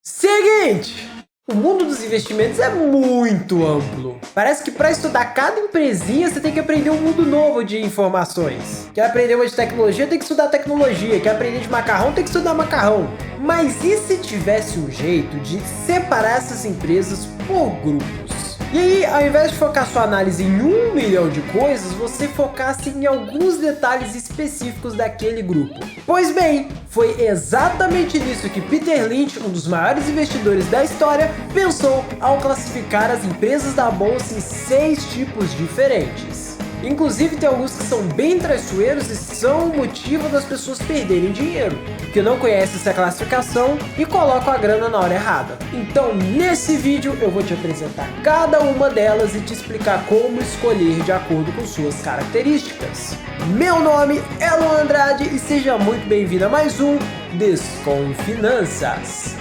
Seguinte! O mundo dos investimentos é muito amplo. Parece que para estudar cada empresinha você tem que aprender um mundo novo de informações. Quer aprender uma de tecnologia, tem que estudar tecnologia. Quer aprender de macarrão, tem que estudar macarrão. Mas e se tivesse um jeito de separar essas empresas por grupos? E aí, ao invés de focar sua análise em 1 milhão de coisas, você focasse em alguns detalhes específicos daquele grupo. Pois bem, foi exatamente nisso que Peter Lynch, um dos maiores investidores da história, pensou ao classificar as empresas da bolsa em 6 tipos diferentes. Inclusive tem alguns que são bem traiçoeiros e são o motivo das pessoas perderem dinheiro, que não conhecem essa classificação e colocam a grana na hora errada. Então nesse vídeo eu vou te apresentar cada uma delas e te explicar como escolher de acordo com suas características. Meu nome é Luan Andrade e seja muito bem-vindo a mais um Desconfinanças.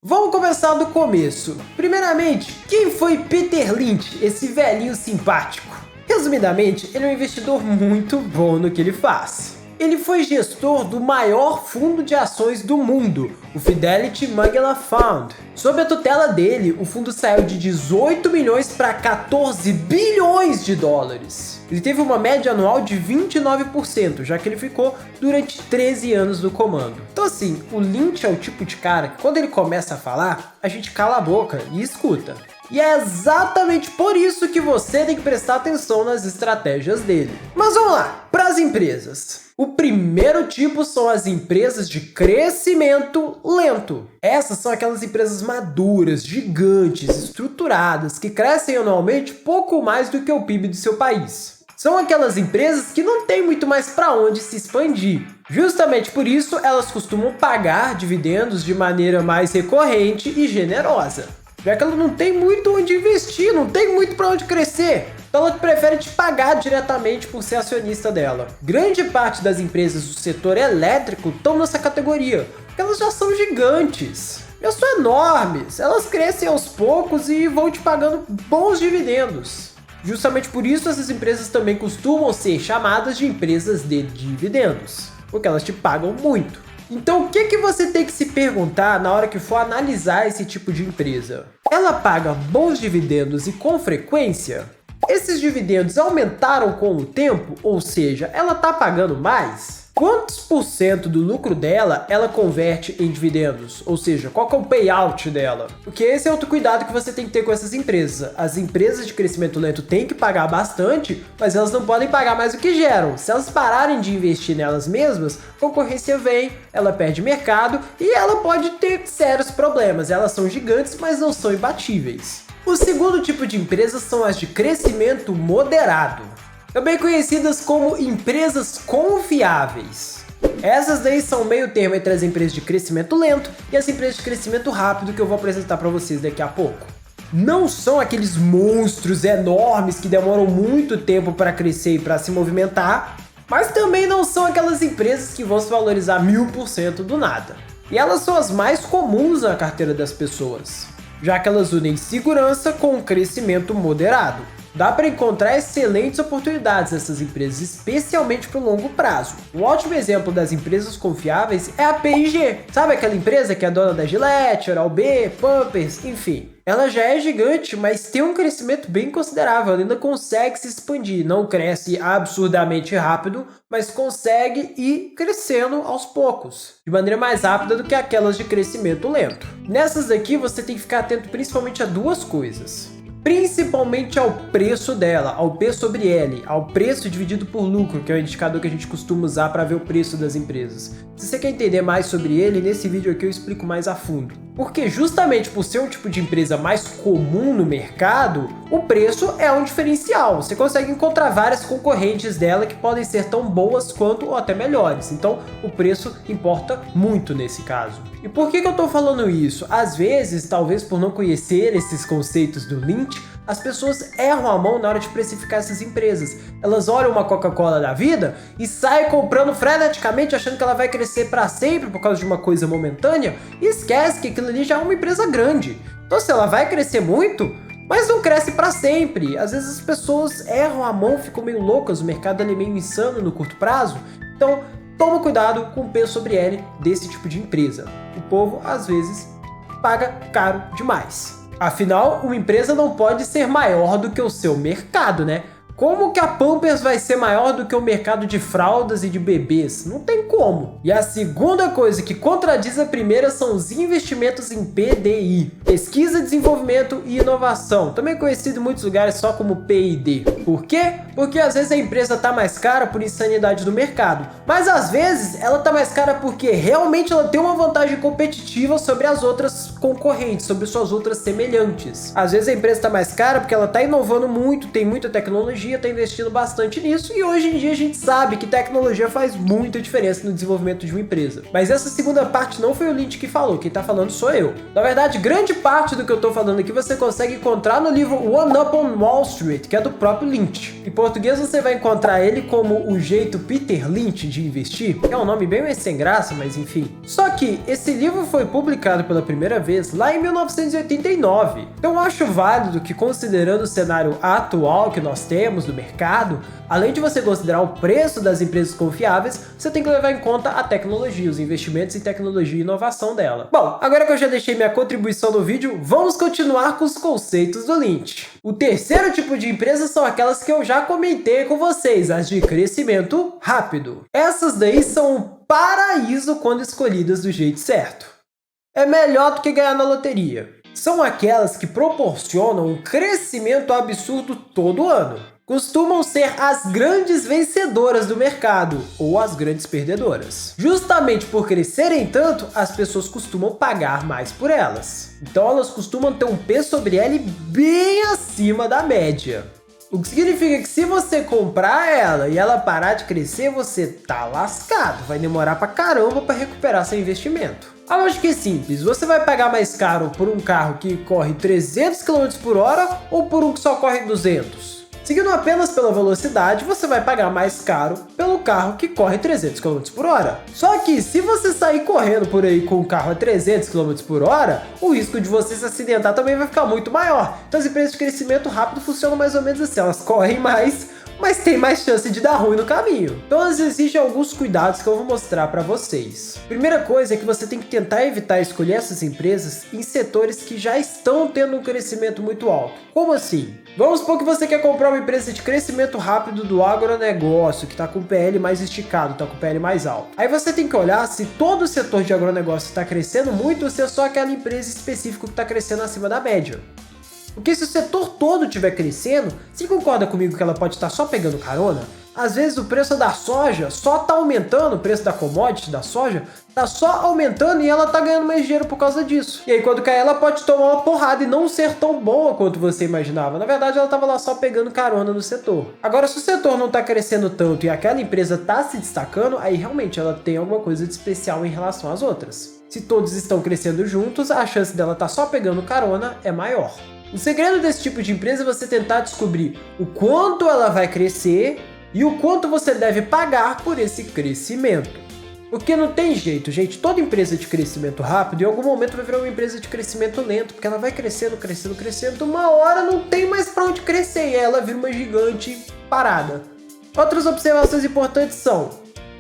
Vamos começar do começo. Primeiramente, quem foi Peter Lynch, esse velhinho simpático? Resumidamente, ele é um investidor muito bom no que ele faz. Ele foi gestor do maior fundo de ações do mundo, o Fidelity Magellan Fund. Sob a tutela dele, o fundo saiu de 18 milhões para 14 bilhões de dólares. Ele teve uma média anual de 29%, já que ele ficou durante 13 anos no comando. Então assim, o Lynch é o tipo de cara que quando ele começa a falar, a gente cala a boca e escuta. E é exatamente por isso que você tem que prestar atenção nas estratégias dele. Mas vamos lá, para as empresas. O primeiro tipo são as empresas de crescimento lento. Essas são aquelas empresas maduras, gigantes, estruturadas, que crescem anualmente pouco mais do que o PIB do seu país. São aquelas empresas que não tem muito mais para onde se expandir. Justamente por isso, elas costumam pagar dividendos de maneira mais recorrente e generosa, já que ela não tem muito onde investir, não tem muito para onde crescer. Então ela prefere te pagar diretamente por ser acionista dela. Grande parte das empresas do setor elétrico estão nessa categoria, porque elas já são gigantes, já são enormes, elas crescem aos poucos e vão te pagando bons dividendos. Justamente por isso essas empresas também costumam ser chamadas de empresas de dividendos, porque elas te pagam muito. Então o que você tem que se perguntar na hora que for analisar esse tipo de empresa? Ela paga bons dividendos e com frequência? Esses dividendos aumentaram com o tempo? Ou seja, ela está pagando mais? Quantos por cento do lucro dela ela converte em dividendos? Ou seja, qual que é o payout dela? Porque esse é outro cuidado que você tem que ter com essas empresas. As empresas de crescimento lento têm que pagar bastante, mas elas não podem pagar mais do que geram. Se elas pararem de investir nelas mesmas, a concorrência vem, ela perde mercado e ela pode ter sérios problemas. Elas são gigantes, mas não são imbatíveis. O segundo tipo de empresas são as de crescimento moderado, também conhecidas como empresas confiáveis. Essas daí são meio termo entre as empresas de crescimento lento e as empresas de crescimento rápido que eu vou apresentar para vocês daqui a pouco. Não são aqueles monstros enormes que demoram muito tempo para crescer e para se movimentar, mas também não são aquelas empresas que vão se valorizar 1000% do nada. E elas são as mais comuns na carteira das pessoas, já que elas unem segurança com um crescimento moderado. Dá para encontrar excelentes oportunidades nessas empresas, especialmente para o longo prazo. Um ótimo exemplo das empresas confiáveis é a P&G. Sabe aquela empresa que é dona da Gillette, Oral-B, Pampers, enfim. Ela já é gigante, mas tem um crescimento bem considerável, ela ainda consegue se expandir. Não cresce absurdamente rápido, mas consegue ir crescendo aos poucos, de maneira mais rápida do que aquelas de crescimento lento. Nessas daqui você tem que ficar atento principalmente a duas coisas. Principalmente ao preço dela, ao P sobre L, ao preço dividido por lucro, que é o indicador que a gente costuma usar para ver o preço das empresas. Se você quer entender mais sobre ele, nesse vídeo aqui eu explico mais a fundo. Porque justamente por ser um tipo de empresa mais comum no mercado, o preço é um diferencial. Você consegue encontrar várias concorrentes dela que podem ser tão boas quanto ou até melhores. Então o preço importa muito nesse caso. E por que eu estou falando isso? Às vezes, talvez por não conhecer esses conceitos do Lynch, as pessoas erram a mão na hora de precificar essas empresas. Elas olham uma Coca-Cola da vida e saem comprando freneticamente achando que ela vai crescer para sempre por causa de uma coisa momentânea e esquece que aquilo ali já é uma empresa grande. Então se ela vai crescer muito, Mas não cresce para sempre. Às vezes as pessoas erram a mão, ficam meio loucas, o mercado é meio insano no curto prazo. Então, toma cuidado com o P sobre L desse tipo de empresa. O povo, às vezes, paga caro demais. Afinal, uma empresa não pode ser maior do que o seu mercado, né? Como que a Pampers vai ser maior do que o mercado de fraldas e de bebês? Não tem como. E a segunda coisa que contradiz a primeira são os investimentos em PDI. Pesquisa, Desenvolvimento e Inovação, também conhecido em muitos lugares só como PID. Por quê? Porque às vezes a empresa está mais cara por insanidade do mercado, mas às vezes ela está mais cara porque realmente ela tem uma vantagem competitiva sobre as outras concorrentes, sobre suas outras semelhantes. Às vezes a empresa está mais cara porque ela está inovando muito, tem muita tecnologia, está investindo bastante nisso, e hoje em dia a gente sabe que tecnologia faz muita diferença no desenvolvimento de uma empresa. Mas essa segunda parte não foi o Lynch que falou, quem tá falando sou eu. Na verdade, grande parte do que eu tô falando aqui você consegue encontrar no livro One Up on Wall Street, que é do próprio Lynch. Em português você vai encontrar ele como O Jeito Peter Lynch de Investir, que é um nome bem mais sem graça, mas enfim. Só que esse livro foi publicado pela primeira vez lá em 1989. Então eu acho válido que, considerando o cenário atual que nós temos do mercado, além de você considerar o preço das empresas confiáveis, você tem que levar em conta a tecnologia, os investimentos em tecnologia e inovação dela. Bom, agora que eu já deixei minha contribuição no vídeo, vamos continuar com os conceitos do Lynch. O terceiro tipo de empresa são aquelas que eu já comentei com vocês, as de crescimento rápido. Essas daí são o paraíso quando escolhidas do jeito certo. É melhor do que ganhar na loteria. São aquelas que proporcionam um crescimento absurdo todo ano. Costumam ser as grandes vencedoras do mercado, ou as grandes perdedoras. Justamente por crescerem tanto, as pessoas costumam pagar mais por elas. Então elas costumam ter um P sobre L bem acima da média. O que significa que se você comprar ela e ela parar de crescer, você tá lascado. Vai demorar pra caramba para recuperar seu investimento. A lógica é simples, você vai pagar mais caro por um carro que corre 300 km por hora ou por um que só corre 200? Seguindo apenas pela velocidade, você vai pagar mais caro pelo carro que corre 300 km por hora. Só que se você sair correndo por aí com um carro a 300 km por hora, o risco de você se acidentar também vai ficar muito maior. Então as empresas de crescimento rápido funcionam mais ou menos assim, elas correm mais, mas tem mais chance de dar ruim no caminho. Então existem alguns cuidados que eu vou mostrar para vocês. Primeira coisa é que você tem que tentar evitar escolher essas empresas em setores que já estão tendo um crescimento muito alto. Como assim? Vamos supor que você quer comprar uma empresa de crescimento rápido do agronegócio, que está com o PL mais esticado, está com o PL mais alto. Aí você tem que olhar se todo o setor de agronegócio está crescendo muito ou se é só aquela empresa específica que está crescendo acima da média. Porque se o setor todo estiver crescendo, você concorda comigo que ela pode estar só pegando carona? Às vezes o preço da soja só está aumentando, o preço da commodity da soja está só aumentando e ela está ganhando mais dinheiro por causa disso. E aí quando cai ela pode tomar uma porrada e não ser tão boa quanto você imaginava. Na verdade ela estava lá só pegando carona no setor. Agora se o setor não está crescendo tanto e aquela empresa está se destacando, aí realmente ela tem alguma coisa de especial em relação às outras. Se todos estão crescendo juntos, a chance dela estar só pegando carona é maior. O segredo desse tipo de empresa é você tentar descobrir o quanto ela vai crescer e o quanto você deve pagar por esse crescimento. Porque não tem jeito, gente. Toda empresa de crescimento rápido, em algum momento vai virar uma empresa de crescimento lento, porque ela vai crescendo, crescendo, crescendo, uma hora não tem mais para onde crescer e ela vira uma gigante parada. Outras observações importantes são: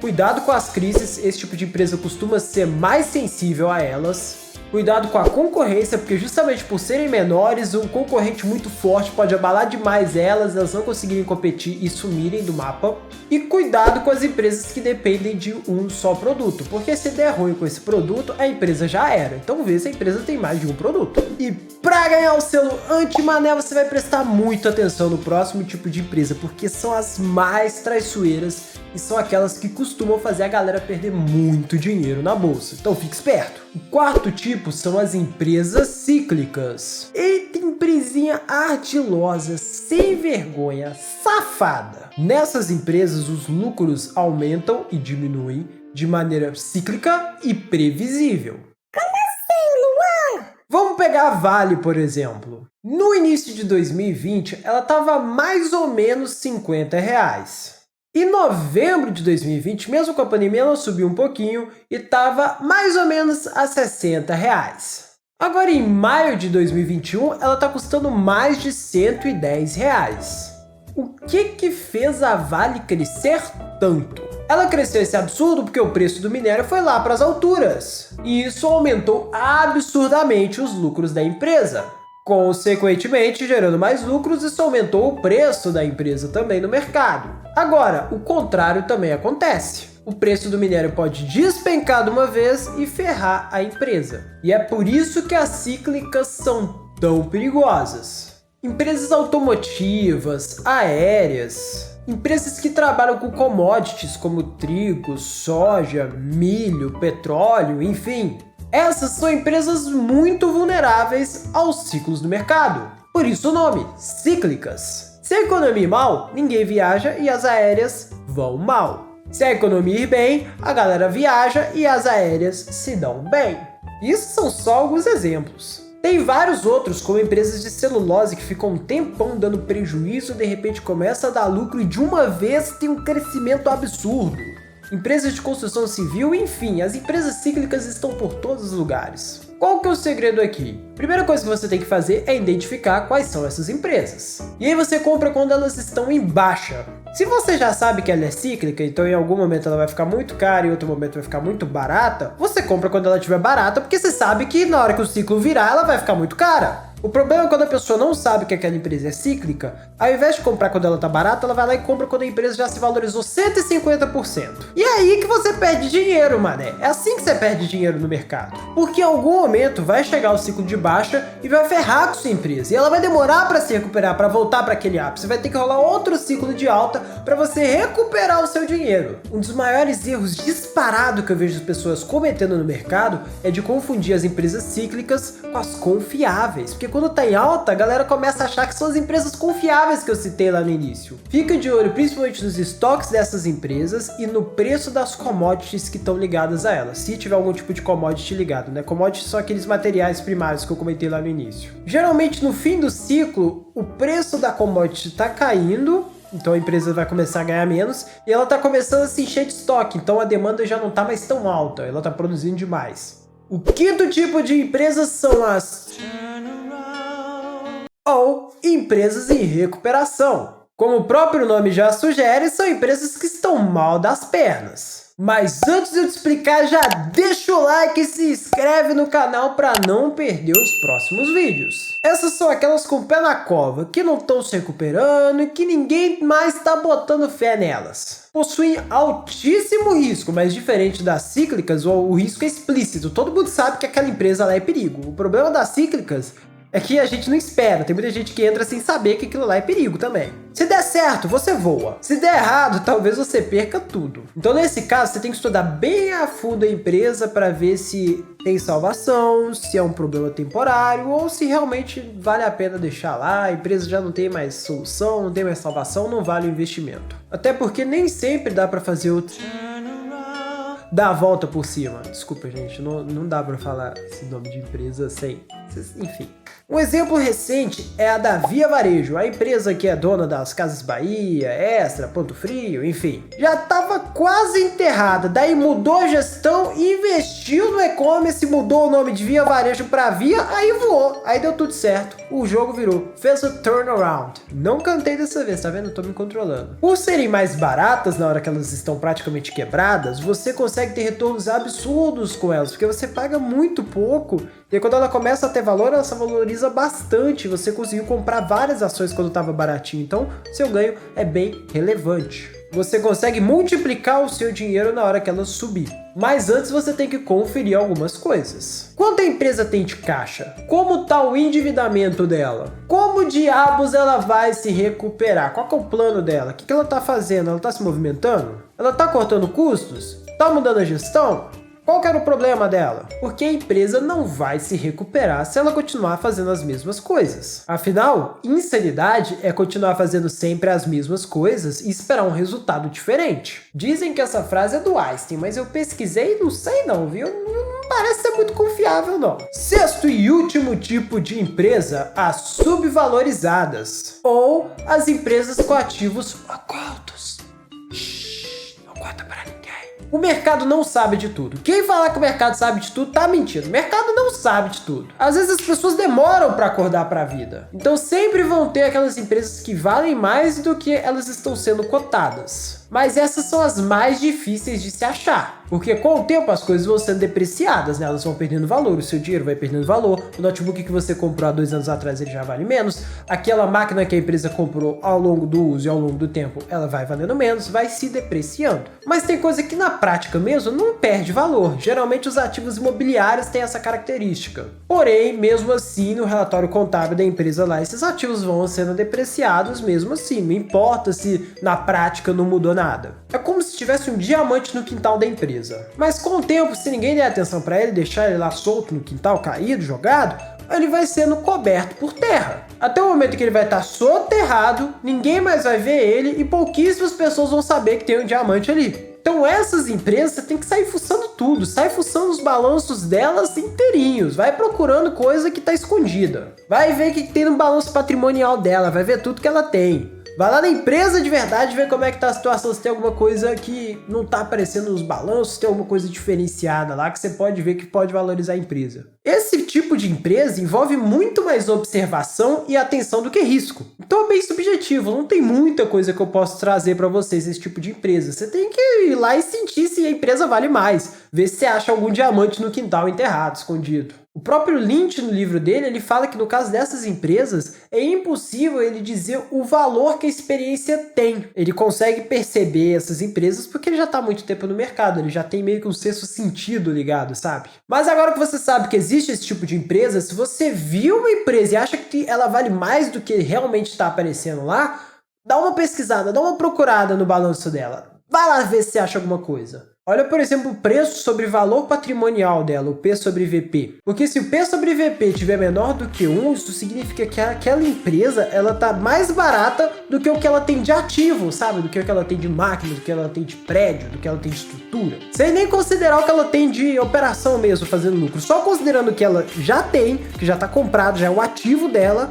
cuidado com as crises, esse tipo de empresa costuma ser mais sensível a elas. Cuidado com a concorrência, porque justamente por serem menores, um concorrente muito forte pode abalar demais elas não conseguirem competir e sumirem do mapa. E cuidado com as empresas que dependem de um só produto, porque se der ruim com esse produto, a empresa já era. Então vê se a empresa tem mais de um produto. E para ganhar o selo anti-mané, você vai prestar muita atenção no próximo tipo de empresa, porque são as mais traiçoeiras e são aquelas que costumam fazer a galera perder muito dinheiro na bolsa. Então fique esperto. O quarto tipo são as empresas cíclicas. Eita, empresinha ardilosa, sem vergonha, safada. Nessas empresas, os lucros aumentam e diminuem de maneira cíclica e previsível. Como assim, Luan? Vamos pegar a Vale, por exemplo. No início de 2020, ela estava mais ou menos R$50. Em novembro de 2020, mesmo com a pandemia, ela subiu um pouquinho e estava mais ou menos a R$60. Agora, em maio de 2021, ela está custando mais de R$110. O que fez a Vale crescer tanto? Ela cresceu esse absurdo porque o preço do minério foi lá para as alturas. E isso aumentou absurdamente os lucros da empresa. Consequentemente, gerando mais lucros, isso aumentou o preço da empresa também no mercado. Agora, o contrário também acontece. O preço do minério pode despencar de uma vez e ferrar a empresa. E é por isso que as cíclicas são tão perigosas. Empresas automotivas, aéreas, empresas que trabalham com commodities como trigo, soja, milho, petróleo, enfim. Essas são empresas muito vulneráveis aos ciclos do mercado. Por isso o nome, cíclicas. Se a economia ir mal, ninguém viaja e as aéreas vão mal. Se a economia ir bem, a galera viaja e as aéreas se dão bem. Isso são só alguns exemplos. Tem vários outros, como empresas de celulose que ficam um tempão dando prejuízo e de repente começa a dar lucro e de uma vez tem um crescimento absurdo. Empresas de construção civil, enfim, as empresas cíclicas estão por todos os lugares. Qual que é o segredo aqui? Primeira coisa que você tem que fazer é identificar quais são essas empresas. E aí você compra quando elas estão em baixa. Se você já sabe que ela é cíclica, então em algum momento ela vai ficar muito cara e em outro momento vai ficar muito barata, você compra quando ela estiver barata, porque você sabe que na hora que o ciclo virar, ela vai ficar muito cara. O problema é quando a pessoa não sabe que aquela empresa é cíclica, ao invés de comprar quando ela tá barata, ela vai lá e compra quando a empresa já se valorizou 150%. E é aí que você perde dinheiro, mané. É assim que você perde dinheiro no mercado. Porque em algum momento vai chegar o ciclo de baixa e vai ferrar com sua empresa. E ela vai demorar para se recuperar, para voltar para aquele ápice. Vai ter que rolar outro ciclo de alta para você recuperar o seu dinheiro. Um dos maiores erros disparado que eu vejo as pessoas cometendo no mercado é de confundir as empresas cíclicas com as confiáveis. Porque quando tá em alta, a galera começa a achar que são as empresas confiáveis que eu citei lá no início. Fica de olho principalmente nos estoques dessas empresas e no preço das commodities que estão ligadas a elas, se tiver algum tipo de commodity ligado, né? Commodities são aqueles materiais primários que eu comentei lá no início. Geralmente no fim do ciclo, o preço da commodity tá caindo, então a empresa vai começar a ganhar menos e ela tá começando a se encher de estoque, então a demanda já não tá mais tão alta, ela tá produzindo demais. O quinto tipo de empresas são as ou empresas em recuperação. Como o próprio nome já sugere, são empresas que estão mal das pernas. Mas antes de eu te explicar, já deixa o like e se inscreve no canal para não perder os próximos vídeos. Essas são aquelas com o pé na cova, que não estão se recuperando e que ninguém mais está botando fé nelas. Possuem altíssimo risco, mas diferente das cíclicas, o risco é explícito. Todo mundo sabe que aquela empresa lá é perigo. O problema das cíclicas é que a gente não espera, tem muita gente que entra sem saber que aquilo lá é perigo também. Se der certo, você voa. Se der errado, talvez você perca tudo. Então nesse caso, você tem que estudar bem a fundo a empresa para ver se tem salvação, se é um problema temporário ou se realmente vale a pena deixar lá, a empresa já não tem mais solução, não tem mais salvação, não vale o investimento. Até porque nem sempre dá para fazer o dar a volta por cima. Desculpa, gente, não dá pra falar esse nome de empresa sem... Enfim. Um exemplo recente é a da Via Varejo, a empresa que é dona das Casas Bahia, Extra, Ponto Frio, enfim. Já estava quase enterrada, daí mudou a gestão, investiu no e-commerce, mudou o nome de Via Varejo para Via, aí voou, aí deu tudo certo. O jogo virou, fez o turnaround. Não cantei dessa vez, tá vendo? Eu tô me controlando. Por serem mais baratas na hora que elas estão praticamente quebradas, você consegue ter retornos absurdos com elas, porque você paga muito pouco. E aí, quando ela começa a ter valor, ela se valoriza bastante. Você conseguiu comprar várias ações quando estava baratinho, então seu ganho é bem relevante. Você consegue multiplicar o seu dinheiro na hora que ela subir. Mas antes você tem que conferir algumas coisas. Quanto a empresa tem de caixa? Como está o endividamento dela? Como diabos ela vai se recuperar? Qual que é o plano dela? O que ela está fazendo? Ela está se movimentando? Ela está cortando custos? Está mudando a gestão? Qual que era o problema dela? Porque a empresa não vai se recuperar se ela continuar fazendo as mesmas coisas. Afinal, insanidade é continuar fazendo sempre as mesmas coisas e esperar um resultado diferente. Dizem que essa frase é do Einstein, mas eu pesquisei e não sei não, viu? Não parece ser muito confiável não. Sexto e último tipo de empresa, as subvalorizadas. Ou as empresas com ativos ocultos. Shhh, não conta pra ninguém. O mercado não sabe de tudo. Quem falar que o mercado sabe de tudo tá mentindo. O mercado não sabe de tudo. Às vezes as pessoas demoram para acordar para a vida. Então sempre vão ter aquelas empresas que valem mais do que elas estão sendo cotadas. Mas essas são as mais difíceis de se achar, porque com o tempo as coisas vão sendo depreciadas, né? Elas vão perdendo valor, o seu dinheiro vai perdendo valor, o notebook que você comprou há 2 anos atrás ele já vale menos, aquela máquina que a empresa comprou ao longo do uso e ao longo do tempo ela vai valendo menos, vai se depreciando. Mas tem coisa que na prática mesmo não perde valor, geralmente os ativos imobiliários têm essa característica. Porém, mesmo assim, no relatório contábil da empresa lá, esses ativos vão sendo depreciados mesmo assim, não importa se na prática não mudou nada. É como se tivesse um diamante no quintal da empresa. Mas com o tempo, se ninguém der atenção para ele, deixar ele lá solto no quintal, caído, jogado, ele vai sendo coberto por terra. Até o momento que ele vai estar soterrado, ninguém mais vai ver ele e pouquíssimas pessoas vão saber que tem um diamante ali. Então essas empresas, você tem que sair fuçando tudo, sai fuçando os balanços delas inteirinhos, vai procurando coisa que está escondida. Vai ver o que tem no balanço patrimonial dela, vai ver tudo que ela tem. Vai lá na empresa de verdade ver como é que tá a situação, se tem alguma coisa que não tá aparecendo nos balanços, se tem alguma coisa diferenciada lá que você pode ver que pode valorizar a empresa. Esse tipo de empresa envolve muito mais observação e atenção do que risco. Então é bem subjetivo, não tem muita coisa que eu posso trazer para vocês desse tipo de empresa. Você tem que ir lá e sentir se a empresa vale mais, ver se você acha algum diamante no quintal enterrado, escondido. O próprio Lynch, no livro dele, ele fala que no caso dessas empresas, é impossível ele dizer o valor que a experiência tem. Ele consegue perceber essas empresas porque ele já está há muito tempo no mercado, ele já tem meio que um sexto sentido ligado, sabe? Mas agora que você sabe que existe esse tipo de empresa, se você viu uma empresa e acha que ela vale mais do que realmente está aparecendo lá, dá uma pesquisada, dá uma procurada no balanço dela. Vai lá ver se você acha alguma coisa. Olha, por exemplo, o preço sobre valor patrimonial dela, o P sobre VP. Porque se o P sobre VP tiver menor do que 1, isso significa que aquela empresa ela tá mais barata do que o que ela tem de ativo, sabe? Do que o que ela tem de máquina, do que ela tem de prédio, do que ela tem de estrutura. Sem nem considerar o que ela tem de operação mesmo, fazendo lucro. Só considerando que ela já tem, que já tá comprado, já é um ativo dela,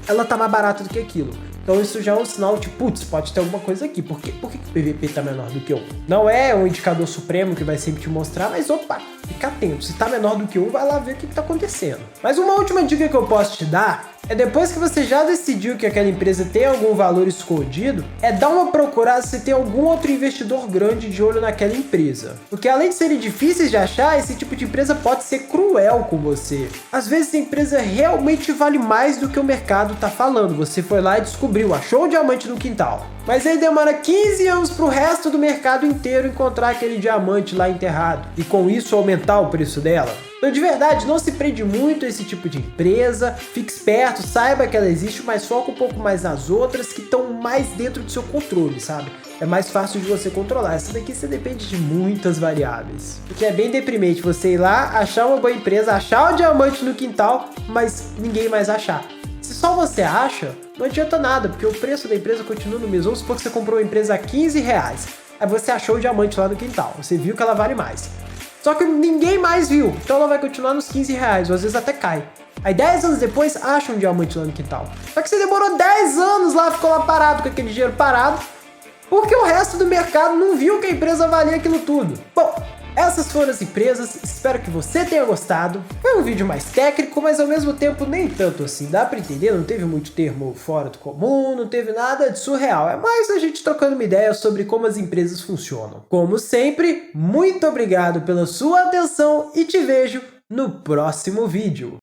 ela tá mais barata do que aquilo. Então isso já é um sinal de, putz, pode ter alguma coisa aqui. Por que o PVP está menor do que 1? Não é um indicador supremo que vai sempre te mostrar, mas opa, fica atento. Se está menor do que 1, vai lá ver o que está acontecendo. Mas uma última dica que eu posso te dar é depois que você já decidiu que aquela empresa tem algum valor escondido, é dar uma procurada se tem algum outro investidor grande de olho naquela empresa. Porque além de serem difíceis de achar, esse tipo de empresa pode ser cruel com você. Às vezes a empresa realmente vale mais do que o mercado está falando. Você foi lá e descobriu, achou um diamante no quintal. Mas aí demora 15 anos para o resto do mercado inteiro encontrar aquele diamante lá enterrado. E com isso aumentar o preço dela. Então de verdade, não se prende muito a esse tipo de empresa, fique esperto, saiba que ela existe, mas foca um pouco mais nas outras que estão mais dentro do seu controle, sabe? É mais fácil de você controlar. Essa daqui você depende de muitas variáveis. Porque é bem deprimente você ir lá, achar uma boa empresa, achar o diamante no quintal, mas ninguém mais achar. Se só você acha, não adianta nada, porque o preço da empresa continua no mesmo. Vamos supor que você comprou uma empresa a R$15, aí você achou o diamante lá no quintal, você viu que ela vale mais. Só que ninguém mais viu, então ela vai continuar nos R$15, ou às vezes até cai. Aí 10 anos depois, acha um diamante lá no quintal. Só que você demorou 10 anos lá, ficou lá parado com aquele dinheiro parado, porque o resto do mercado não viu que a empresa valia aquilo tudo. Bom, essas foram as empresas, espero que você tenha gostado. Foi um vídeo mais técnico, mas ao mesmo tempo nem tanto assim, dá pra entender, não teve muito termo fora do comum, não teve nada de surreal, é mais a gente trocando uma ideia sobre como as empresas funcionam. Como sempre, muito obrigado pela sua atenção e te vejo no próximo vídeo.